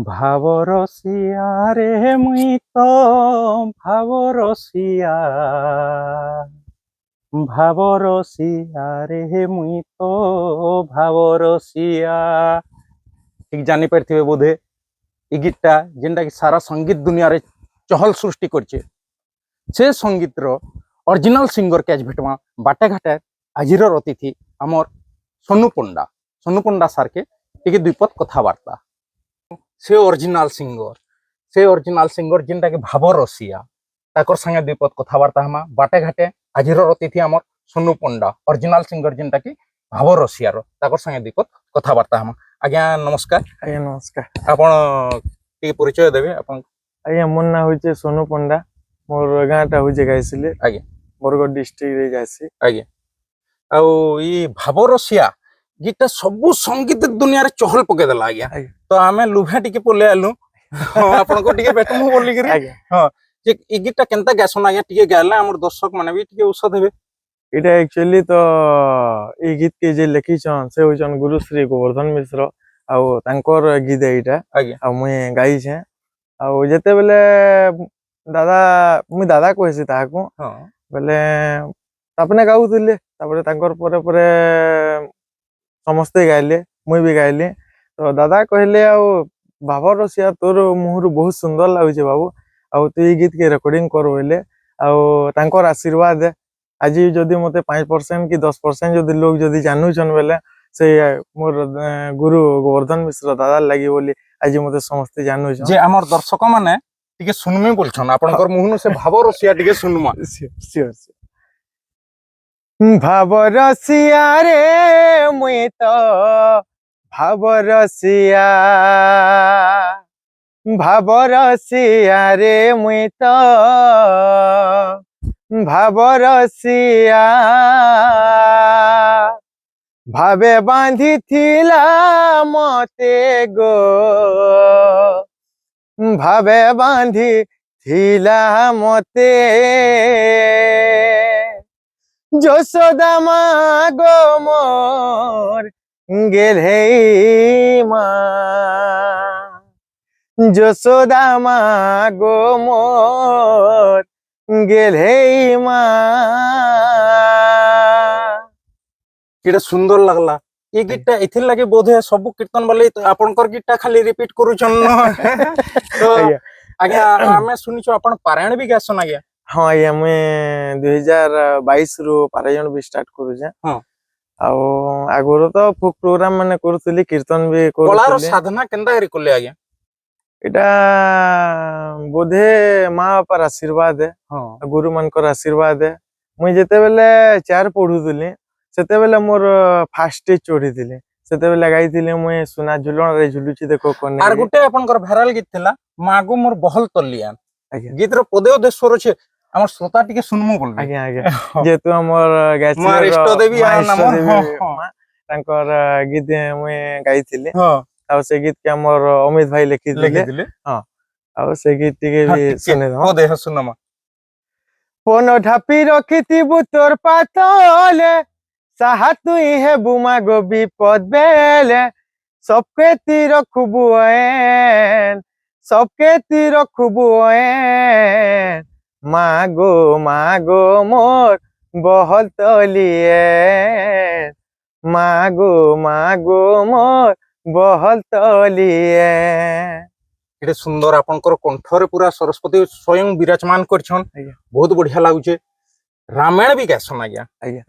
ভাবরসিয়া রে মুই তো ভাবরসিয়া ভাবরসিয়া রে মুই তো ভাবরসিয়া। ঠিক জানি পারিথিবে বোধে এই গীতটা যেটা কি সারা সঙ্গীত দুনিয়ারে চহল সৃষ্টি করছে। সে সঙ্গীতর অরিজিনাল সিঙ্গর কে আজ ভেটমা বাটে ঘাটে আজির অতিথি আমার সোনু পণ্ডা। সোনু পণ্ডা সারকে টিকে দুইপদ কথাবার্তা। সে অরিজিনাল সিঙ্গর যেটা কি ভাবরসিয়া তাকর সাথে দুইপদ কথাবার্তা হমা বাটে ঘাটে আজির অতিথি আমার সোনু পণ্ডা অরিজিনাল সিঙ্গর যেটা কি ভাবরসিয়ার তাকর সাথে দুইপদ কথাবার্তা হমা। আজ্ঞা নমস্কার। আজ্ঞା ନମସ୍କାର। ଆପଣ ଟିକେ ପରିଚୟ ଦେବେ ଆପଣ? ଆଜ୍ଞା ମୋର ନାଁ ହଉଛି ସୋନୁ ପଣ୍ଡା। ମୋର ଗାଁଟା ହଉଛି ଗାଇସିଲି। ଆଜ୍ଞା ବରଗଡ଼ ଡିଷ୍ଟ୍ରିକ୍ଟରେ ଯାଏସି। ଆଜ୍ଞା। ଆଉ ଇ ଭାବରସିଆ ଗୀତଟା ସବୁ ସଙ୍ଗୀତ ଦୁନିଆରେ ଚହଲ ପକେଇଦେଲା ଆଜ୍ଞା। ତ ଆମେ ଲୁଭା ଟିକେ ପଲେଇ ଆଲୁ ଆପଣଙ୍କୁ ଟିକେ ଭେଟମୁ ବୋଲିକିରି। ହଁ ଯେ ଇ ଗୀତଟା କେନ୍ତା ଗାସନ ଆଜ୍ଞା ଟିକେ ଗାଇଲେ ଆମର ଦର୍ଶକ ମାନେ ବି ଟିକେ ଉତ୍ସାହ ହେବେ। ଏଇଟା ଆକ୍ଚୁଆଲି ତ ଏଇ ଗୀତ କେ ଯେ ଲେଖିଛନ୍ ସେ ହଉଛନ୍ ଗୁରୁଶ୍ରୀ ଗୋବର୍ଦ୍ଧନ ମିଶ୍ର। ଆଉ ତାଙ୍କର ଗୀତ ଏଇଟା। ଆଉ ମୁଇଁ ଗାଇଛେ। ଆଉ ଯେତେବେଳେ ଦାଦା ମୁଇଁ ଦାଦା କହିସି ତାହାକୁ ବେଲେ ତାପରେ ଗାଉଥିଲେ। ତାପରେ ତାଙ୍କର ପରେ ପରେ ସମସ୍ତେ ଗାଇଲେ, ମୁଇଁ ବି ଗାଇଲି। ତ ଦାଦା କହିଲେ ଆଉ ଭାବରସିଆ ତୋର ମୁହଁରୁ ବହୁତ ସୁନ୍ଦର ଲାଗୁଛି ବାବୁ, ଆଉ ତୁ ଏଇ ଗୀତ କେ ରେକର୍ଡିଂ କର ବୋଇଲେ। ଆଉ ତାଙ୍କର ଆଶୀର୍ବାଦ ଆଜି ଯଦି ମତେ 5% କି 10% ଯଦି ଲୋକ ଯଦି ଜାନୁଛନ୍ ବେଲେ ସେ ମୋର ଗୁରୁ ଗୋବର୍ଦ୍ଧନ ମିଶ୍ର ଦାଦା ଲାଗି ବୋଲି ଆଜି ମତେ ସମସ୍ତେ ଜାନୁଛନ୍। ଯେ ଆମର ଦର୍ଶକ ମାନେ ଟିକେ ଶୁନମି ବୋଲଛନ୍ ଆପଣଙ୍କର ମୁହଁରୁ ସେ ଭାବରସିଆ ଟିକେ ଶୁନମା। ଭାବରସିଆ ରେ ମୁଇଁ ତ ଭାବରସିଆ, ଭାବରସିଆ ରେ ମୁଇଁ ତ ଭାବରସିଆ। ଭାବେ ବାନ୍ଧିଥିଲା ମତେ ଗୋ, ଭାବେ ବାନ୍ଧିଥିଲା ମତେ যশোদা মা গো মোর গেলেই মা, যশোদা মা গো মোর গেলেই মা। কেটা সুন্দর লাগলা। এই গীতটা এথির লাগে বোধে সবু কীর্তন বালে আপনার গীতটা খালি রিপিট করুছন। তো আজ্ঞা আমি শুনিছো আপন পারায়ণ भी গাছন আজ্ঞা? हाँ आज्ञा मुझे 2022 रु पारायण भी स्टार्ट करूचे। ଆଉ ଆଗରୁ ତ ଫୋକ ପ୍ରୋଗ୍ରାମ ମାନେ କରୁଥିଲି, କୀର୍ତ୍ତନ ବି କରୁଥିଲି। କଳାର ସାଧନା କେନ୍ତା କରି କଲେ ଆଜ୍ଞା? ଏଟା ବୋଧେ ମା ବାପାର ଆଶୀର୍ବାଦ, ଗୁରୁ ମାନଙ୍କର ଆଶୀର୍ବାଦ। ମୁଇଁ ଯେତେବେଳେ 4 ପଢୁଥିଲି ସେତେବେଳେ ମୋର ଫାର୍ଷ୍ଟ ସ୍ଟେଜ ଚଢିଥିଲି। ସେତେବେଳେ ଗାଇଥିଲି ମୁଇଁ ସୁନା ଝୁଲଣରେ ଝୁଲୁଛି ଦେଖ କନେ। ଆର ଗୋଟେ ଆପଣଙ୍କର ଭାଇରାଲ ଗୀତ ଥିଲା ମାଗୁ ମୋର ବହଲ ତଲିଆ। ଗୀତର ପଦେ ଅଧେ ସ୍ୱର ଅଛି আমার শ্রোতা টিকে শুনমু বলবে। আজ্ঞା আজ্ঞା যেহেতু আমার মার ইষ্ট দেবী নাম তাঙ্কর গীত মুই গাইଥିଲି। ଆଉ ସେ ଗୀତ କେ ଆମର ଅମିତ ଭାଇ ଲେଖିଥିଲେ। ହଁ ଆଉ ସେ ଗୀତ ଟିକେ ବି ଶୁଣି ଦବା। ଦେହ ଶୁନମା। ପନ ଢାପି ରଖିଥିବୁ ତୋର ପାତଲେ, ସାହା ତୁଇ ହେବୁ ମାଗୋ ବିପଦ ବେଲେ, ସବକେ ତି ରଖୁବୁ ଏନ୍, ସବକେ ତି ରଖୁବୁ ଏନ୍, মাগো মোর বহল তলিয়ে, মাগো মোর বহল তলিয়ে। এটা সুন্দর আপনার কণ্ঠরে পুরা সরস্বতী স্বয়ং বিরাজমান করছন। বহুত বঢ়িয়া লাগুছে। রামায়ণ भी গাইছন আজ্ঞা?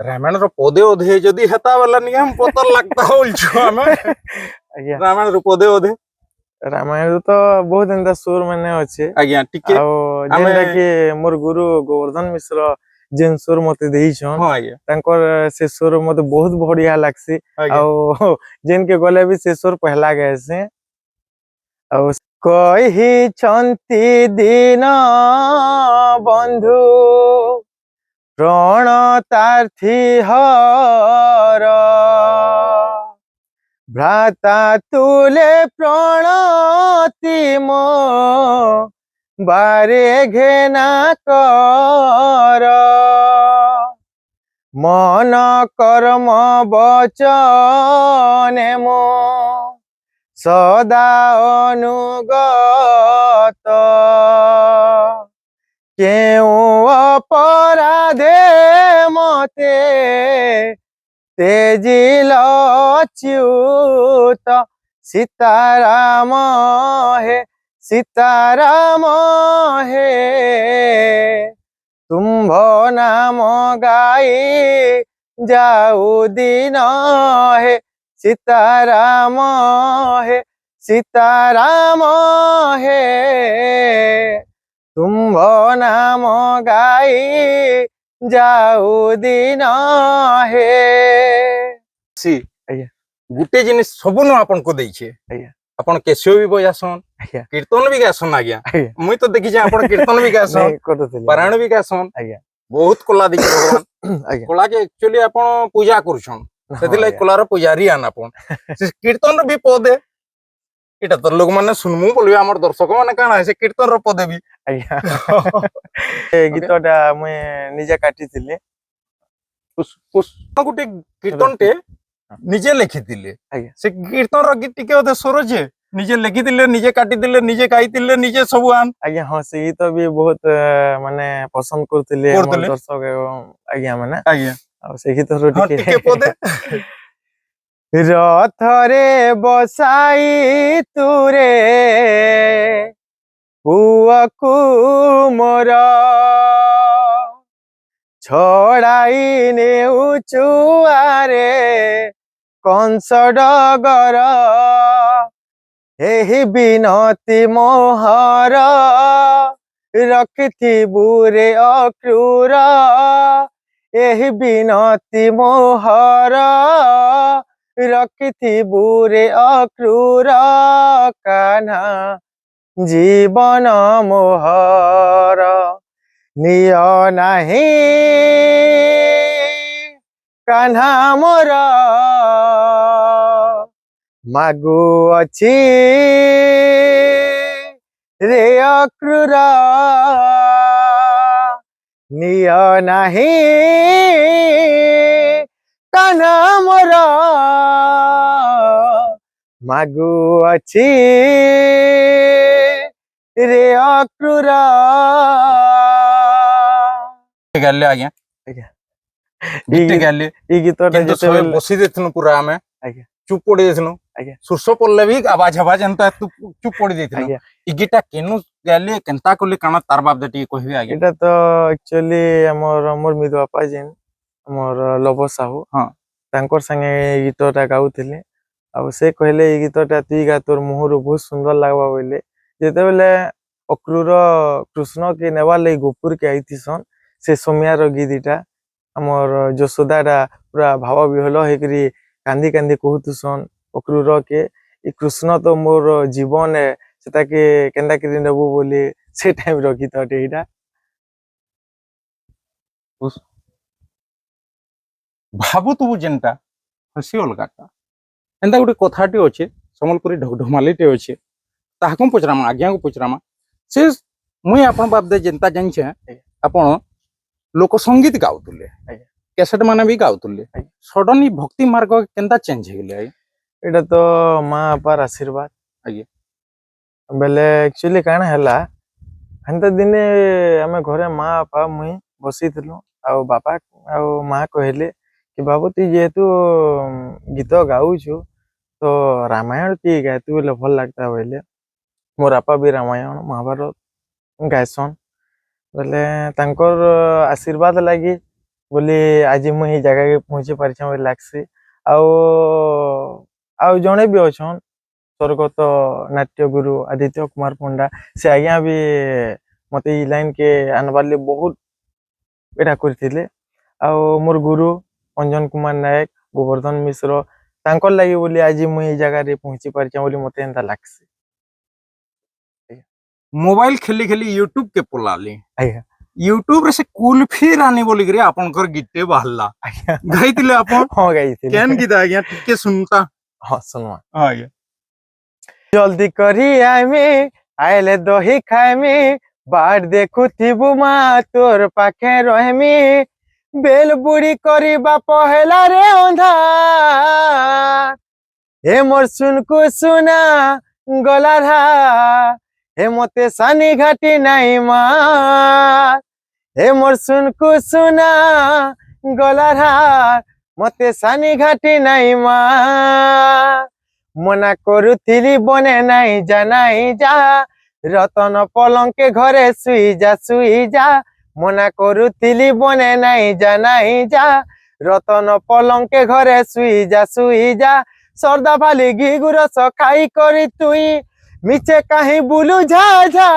রামায়ণ র পদে অধে যদি হেতা বেলা নিয়ম পতর লাগতা বলছো আমি। রামায়ণ র পদে অধে ରାମାୟଣ ତ ବହୁତ ଏନ୍ତା ସୁର ମାନେ ଅଛି ଆଜ୍ଞା। ଟିକେ ଆଉ ଯେନ୍ଟା କି ମୋର ଗୁରୁ ଗୋବର୍ଦ୍ଧନ ମିଶ୍ର ଯେନ୍ ସୁର ମତେ ଦେଇଛନ୍ ତାଙ୍କର ସେ ସୁର ମତେ ବହୁତ ବଢିଆ ଲାଗସି। ଆଉ ଯେନ୍ କେ ଗଲେ ବି ସେ ସୁର ପହଲା ଗାଏସି। ଆଉ କହିଛନ୍ତି ଦିନ ବନ୍ଧୁ ପ୍ରଣତାର୍ଥୀ ହର, ভ্রাতা তুলে প্রণতি মো বারে ঘেনা কর, মন কর্ম বচনে মো সদা অনুগত কেউ অপরাধে মতে তেজিল চ্যুত সীতারাম হে সীতারাম হে তুম্ভ নাম গাই যাও দিন হে সীতারাম হে সীতারাম হে তুম্ভ নাম গাই যাও দিন হে सी ଆଜ୍ଞା गुटे जिनिस सबनु आपन को देइछे ଆଜ୍ଞା आपन केसियो भी बजासन ଆଜ୍ଞା कीर्तन भी गासन आज्ञा ଆଜ୍ଞା मुई तो देखि जे आपन कीर्तन भी गासन ନାଇଁ କରୁଥିଲି पारायण भी गासन ଆଜ୍ଞା बहुत कला दिखे भगवान ଆଜ୍ଞା कला के एक्चुअली आपन पूजा करूछन ହଁ, सेति लाई ଆଜ୍ଞା। कलार पुजारी आन आपन से कीर्तन भी पदे एटा तो लोग माने सुनमु बोलबे हमर दर्शक माने काना से कीर्तन रो पदे भी ଆଜ୍ଞା ଏ ଗୀତଟା ମୁଇଁ ନିଜେ କାଟିଥିଲି गुटे कीर्तन टे निजे लिखिथिले ଆଜ୍ଞା से कीर्तन रो गीत टिके ओदे सरोजे निजे लिखिथिले निजे काटिथिले निजे गाइथिले निजे सब आन ଆଜ୍ଞା ହଁ ସେ ଗୀତ ବି ବହୁତ ମାନେ ପସନ୍ଦ କରୁଥିଲେ ଆମର କରୁଥିଲେ। ଦର୍ଶକ ଏବଂ ଆଜ୍ଞା ମାନେ आज्ञा ଆଉ ସେ ଗୀତରୁ हाँ टिके पदे ରଥରେ ବସାଇ ତୁରେ ପୁଅକୁ ମୋର ଛଡ଼ାଇ ନେଉଛୁ ଆରେ କଂସ ଡଗର ଏହି ବିନତି ମୋହର ରଖିଥିବୁ ରେ ଅକ୍ରୂର ଏହି ବିନତି ମୋହର ରଖିଥିବୁ ରେ ଅକ୍ରୂର କାହ୍ନା ଜୀବନ ମୋହର ନିଅ ନାହିଁ କାହ୍ନା ମୋର ମାଗୁଅଛି ରେ ଅକ୍ରୂର ନିଅ ନାହିଁ କାହ୍ନା ମୋର ମାଗୁଅଛି ରେ ଅକ୍ରୂର गाले आज्ञा ଆଜ୍ଞା गीत गाले ଏଇ ଗୀତଟା किंतु सब ଯେତେବେଳେ बसी देथनु पूरा हमें ଆଜ୍ଞା चुप पड़ी देथनु ଆଜ୍ଞା सुरस पड़ले भी आवाज आवाज एंता तू चुप पड़ी देथनु ଆଜ୍ଞା इ गीता केनु गाले केनता कोली काना तार बाप दे कहिबे आज्ञा ଏଇଟା ତ ଆକ୍ଚୁଆଲି ଆମର ମିଦ ବାପା ଯେନ୍ ଆମର ଲବ ସାହୁ हाँ ତାଙ୍କର ସାଙ୍ଗେ ଏଇ ଗୀତଟା ଗାଉଥିଲେ ଆଉ ସେ କହିଲେ ଏଇ ଗୀତଟା ତୁଇ ଗା ତୋର ମୁହଁରୁ ବହୁତ ସୁନ୍ଦର ଲାଗବା ବୋଇଲେ ଯେତେବେଳେ ଅକ୍ରୂର କୃଷ୍ଣକେ ନେବାର୍ ଲାଗି ଗୋପୁରକେ ଆଇଥିସନ୍ ସେ ସମୟାର ଗୀତଟା ଆମର ଯଶୋଦାଟା ପୁରା ଭାବ ବିହ୍ୱଳ ହେଇକରି କାନ୍ଦି କାନ୍ଦି କହୁଥିସନ୍ ଅକ୍ରୂରକେ ଇ କୃଷ୍ଣ ତ ମୋର ଜୀବନ ସେଟାକେ କେନ୍ତା କରି ନେବୁ ବୋଲି ସେ ଟାଇମ୍ର ଗୀତଟେ ଏଇଟା भाबु तू जेनता हसी अलगाटा एंता गुटे कथाटी अच्छे समलपुरी ढमालीटे अच्छे ताहाको पचरामा आज्ञा को पचरामा से मुई आपन बाप दे जेनता जानछे आपन लोक संगीत गाउतले कैसेट माने भी गाउतले सडनली भक्ति मार्ग केनता चेंज हे गेले ଏଇଟା ତ ମା ବାପାର ଆଶୀର୍ବାଦ ଆଜ୍ଞା ବେଲେ ଆକ୍ଚୁଆଲି କାଣା ହେଲା ହେନ୍ତା ଦିନେ ଆମେ ଘରେ ମା ବାପା ମୁଇଁ ବସିଥିଲୁ ଆଉ ବାପା ଆଉ ମା କହିଲେ କି ବାବୁ ତୁଇ ଯେହେତୁ ଗୀତ ଗାଉଛୁ ତ ରାମାୟଣ ଟିକେ ଗାଇତୁ ବୋଲେ ଭଲ ଲାଗତା ବୋଇଲେ ମୋର ବାପା ବି ରାମାୟଣ ମହାଭାରତ ଗାଏସନ୍ ବୋଲେ ତାଙ୍କର ଆଶୀର୍ବାଦ ଲାଗି ବୋଲି ଆଜି ମୁଇଁ ଏଇ ଜାଗାକେ ପହଞ୍ଚି ପାରିଛେ ବୋଲି ଲାଗ୍ସି ଆଉ ଆଉ ଜଣେ ବି ଅଛନ୍ ସ୍ୱର୍ଗତ ନାଟ୍ୟଗୁରୁ ଆଦିତ୍ୟ କୁମାର ପଣ୍ଡା ସେ ଆଜ୍ଞା ବି ମତେ ଇ ଲାଇନ୍ କେ ଆନବାର୍ ଲାଗି ବହୁତ ଏଇଟା କରିଥିଲେ ଆଉ ମୋର ଗୁରୁ ଅଞ୍ଜନ କୁମାର ନାୟକ ଗୋବର୍ଦ୍ଧନ ମିଶ୍ର ତାଙ୍କର ଲାଗି ବୋଲି ଆଜି ମୁଇଁ ଏଇ ଜାଗାରେ ପହଞ୍ଚି ପାରିଛେ ବୋଲି ମତେ ଏନ୍ତା ଲାଗ୍ସି मोबाइल खेली खेली यूट्यूब के पोलाली ଆଜ୍ଞା यूट्यूब रे से कुल्फी रानी बोली करे आपनकर गीते बाहरला ଆଜ୍ଞା गाइतिले आपन ହଁ ଗାଇଥିଲି केन गीत आज्ञा टिके सुनता ହଁ ଶୁଣମା आज्ञा जल्दी करी आइमी आइले दही खाइमी बाट देखुथिबु मा तोर पाखे रहमी बेल बुड़ी करिबा पहला रे अंधार हे मोर सुनको सुना गलार हार हे मते सानी घाटी नाई मार हे मोर सुनको सुना गलार हार मते सानी घाटी नाई मार मना करुथिली बने नाई जा रतन पलंके घरे सुई जा मना करुथिली बने नाई जा रतन पलंके घरे सुई जा सरदा भाली घी गुरस खाई करी तुई मिचे कहीं बुलू झा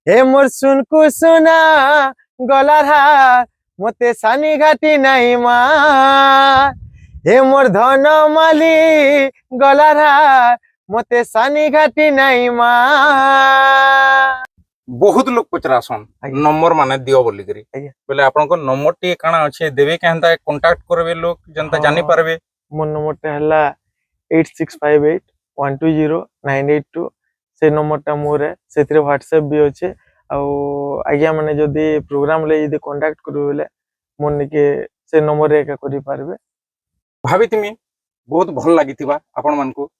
हे मोर सुनको सुना गलार हार मते सानी घाटी नाई मार हे मोर धन माली गलार हार मते सानी घाटी नाई मार। बहुत लोग पचरासन आज्ञा। नंबर माने दियो बोली करी आज्ञा। बोले आपनको नंबर टी काना अच्छे देवे केनता कांटेक्ट करबे लोग जनता हाँ। जानी पारबे। मोर नंबरटा हला 8658120982 से नंबरटा मोर है सेथिरे व्हाट्सएप भी अच्छे आउ आज्ञा माने जदी प्रोग्राम ले जदी कांटेक्ट करू बोले मोर निके से नंबर रे एका करि पारबे। भाभी तुमी बहुत भल लागिथिबा आपण मानको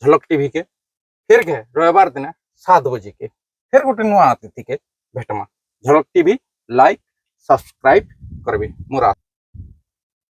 झलक टीवी के फिर के रविवार दिन 7 बजे के फिर गोटे नुआ अतिथि के भेटमा। झलक टीवी लाइक सब्सक्राइब करबे मोरा।